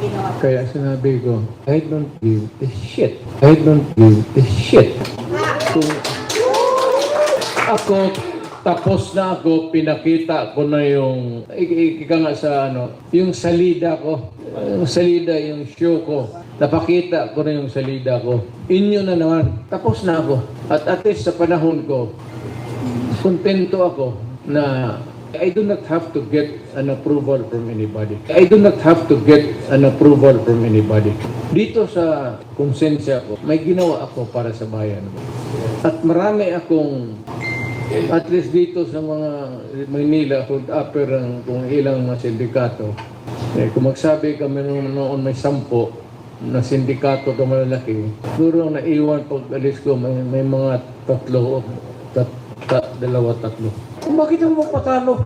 ginawa. Kaya sinabi ko, I don't give a shit. I don't give a shit. Kung ako, tapos na ako, pinakita ko na yung, ika nga sa yung salida ko. Yung salida, yung show ko. Napakita ko na yung salida ko. Inyo na naman, tapos na ako. At least sa panahon ko, kontento ako na I do not have to get an approval from anybody. I do not have to get an approval from anybody. Dito sa konsensya ko, may ginawa ako para sa bayan. At marami akong, at least dito sa mga Manila, food upper ang kung ilang mga sindikato. Kung magsabi kami noon may 10 na sindikato ka malalaki, siguro naiwan pag alis ko, may mga 2 o 3. Bakit mo patalo?